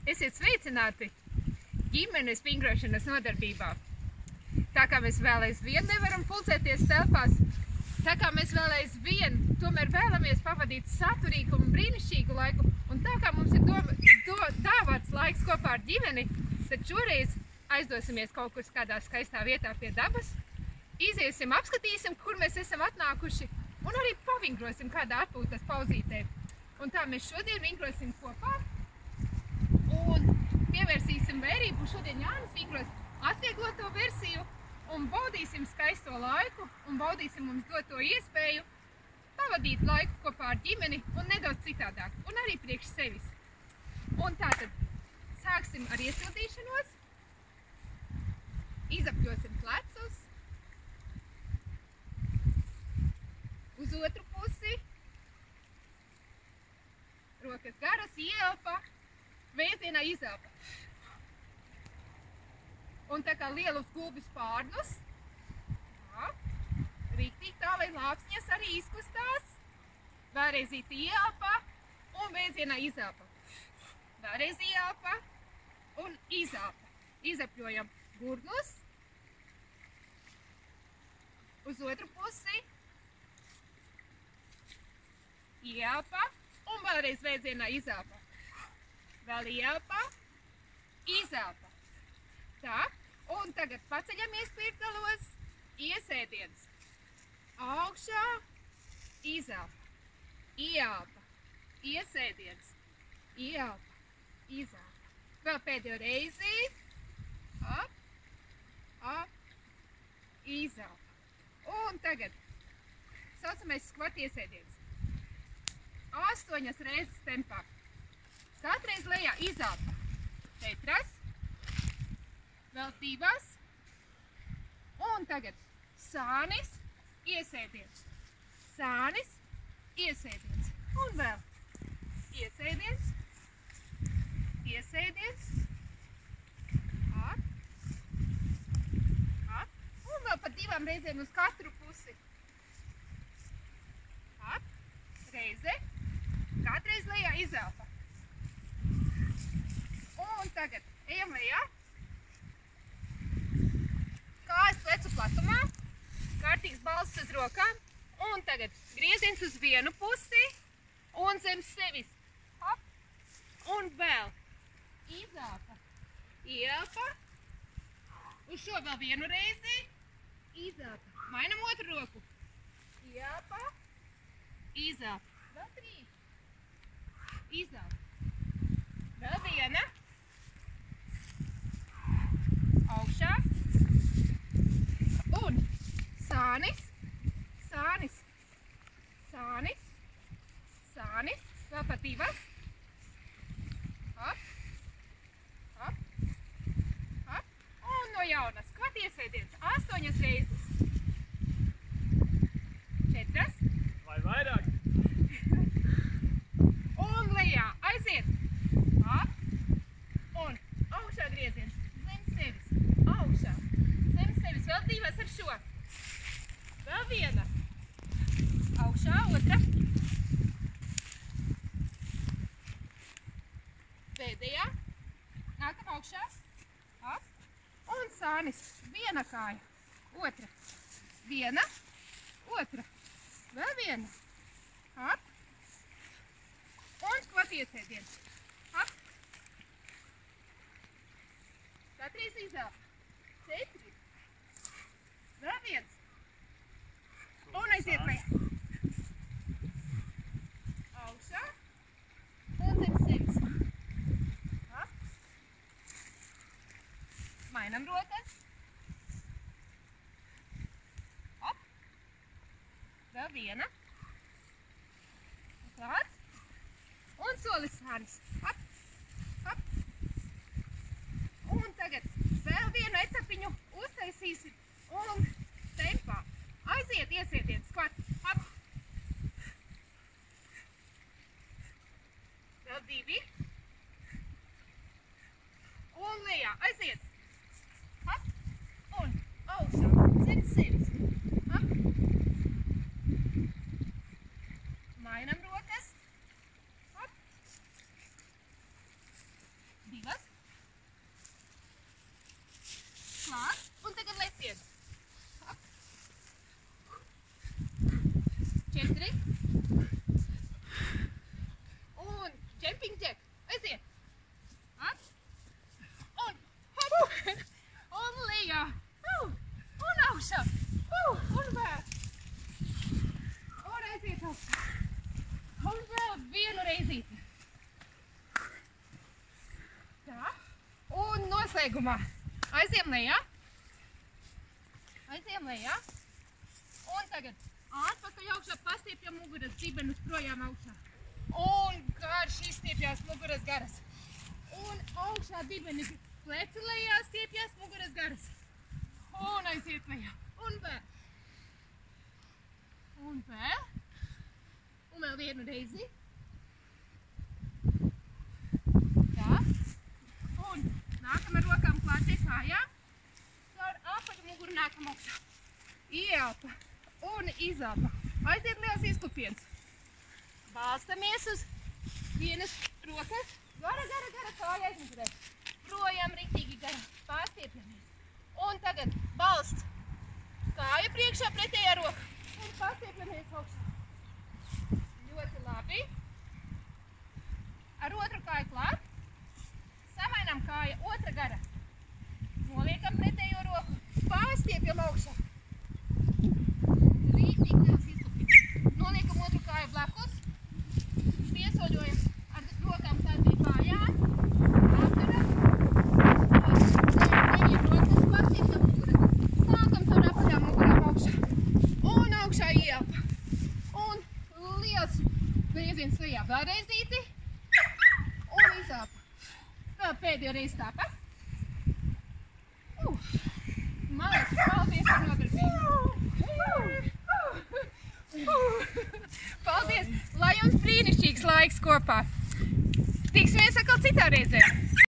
Esiet sveicināti ģimenes vingrošanas nodarbībā. Tā kā mēs vēl aizvien nevaram pulcēties telpās, tā kā mēs vēl aizvien tomēr vēlamies pavadīt saturīgu un brīnišķīgu laiku, un tā kā mums ir dāvāts laiks kopā ar ģimeni, tad šoreiz aizdosimies kaut kur kādā skaistā vietā pie dabas, iziesim, apskatīsim, kur mēs esam atnākuši, un arī pavingrosim kādā atpūtas pauzītē. Un tā mēs šodien vingrosim kopā un pievērsīsim vērību. Šodien Jānis vingros atviegloto versiju un baudīsim skaisto laiku un baudīsim mums doto iespēju pavadīt laiku kopā ar ģimeni un nedaudz citādāk, un arī priekš sevis. Un tātad sāksim ar iesildīšanos, izapļosim plecus, uz otru pusi, rokas garas, ieelpa, vēzienā izelpa. Un tā kā lielus gulbis pārnus, rīktīgi tā, lai lāpsņas arī izkustās, vēlreiz ieelpa un vēzienā izelpa. Vēlreiz ieelpa un izelpa. Izapļojam gurnus, uz otru pusi, ieelpa un vēlreiz vēzienā izelpa. Vēl ieelpa, izelpa. Tā, un tagad paceļamies pirkgalos, iesēdiens. Augšā, izelpa, ieelpa, iesēdiens, ieelpa, izelpa. Vēl pēdējo reizi, ap, izelpa. Un tagad saucamais skvat iesēdiens. 8 reizes tempā. Katreiz lejā izelpa. 4, vēl 2, un tagad sānis, iesēdiens. Sānis, iesēdiens. Un vēl iesēdiens, iesēdiens, un vēl pa 2 reizēm uz katru pusi. Reize, katreiz lejā izelpa. Un tagad ejam lejā. Kājas plecu platumā, kārtīgs balss uz rokām. Un tagad grieziens uz vienu pusi un zem sevis. Hop. Un vēl izelpa, ieelpa. Uz šo vēl vienu reizi. Izelpa. Mainam otru roku. Ieelpa. Izelpa. Vēl 3. Izelpa. Vēl 1. Augšā. Un sānis, sānis, sānis, sānis. Vēl pa 2. Hop, hop, hop. Un no jauna skvat iesēdiens 8 reizes. 4. Vai vairāk? Un lejā aiziet. Ap. Un augšā grieziens. Zem sevis. Augšā. Zem sevis. Vēl 2 ar šo. Vēl 1. Augšā. Otra. Pēdējā. Nākam augšā. Ap. Un sānis. 1 kāja. Otra. 1. Otra. Vēl 1. Hop. Un skvat iesēdiens. Hop. Katreiz izelpa. 4. Vēl 1. Un aiziet lejā. Augšā. Un zem sevis. Hop. Mainam rokas. Hop. Vēl 1. Klāt. Un solis sānis. Hop, hop. Un tagad vēl vienu etapiņu uztaisīsim un tempā. Aiziet, iesēdiens, skvat. Hop. Vēl 2. Un lejā. Aiziet. Hop. Un augšā. Zem sevis. Hop. Mainam rokas. Hop. augšā. Un vēl vienu reizīti. Tā. Un noslēgumā aiziem lejā. Aiziem lejā. Un tagad atpakaļ augšā pastiepjam muguras dibenus projām augšā. Un garš izstiepjās muguras garas. Un augšā dibeni pleci lejā stiepjās muguras garas. Un aiziet lejā. Un vēl. Un vēl. Un vēl vienu reizi. Tā. Un nākam ar rokām klāt pie kājām. Caur apaļu muguru nākam augšā. Ieelpa un izelpa. Aiziet liels izklupiens. Balstamies uz vienas rokas. Gara kāja aizmugurē. Projām riktīgi gara. Pārstiepjamies. Un tagad balsts. Kāja priekšā pretējā roka. Un pārstiepjamies augšā. Ļoti labi. Ar otru kāju klāt. Samainām kāja otra gara. Noliekam pretējo roku. Pārstiepjam augšā. Riktīgi liels izklupiens. Noliekam otru kāju blakus. Piesoļojam ar rokām klāt pie kājām. Apturam. Neņem rokas, pārstiepjam muguru. Nākam caur apaļām mugurām augšā. Un augšā ieelpa. Un liels grieziens lejā. Vēlreizīti. Un izelpa. Vēl pēdējo reizi tāpat. Malēs, paldies par nodarbību. Paldies! Lai jums brīnišķīgs laiks kopā! Tiksimies atkal citā reizē!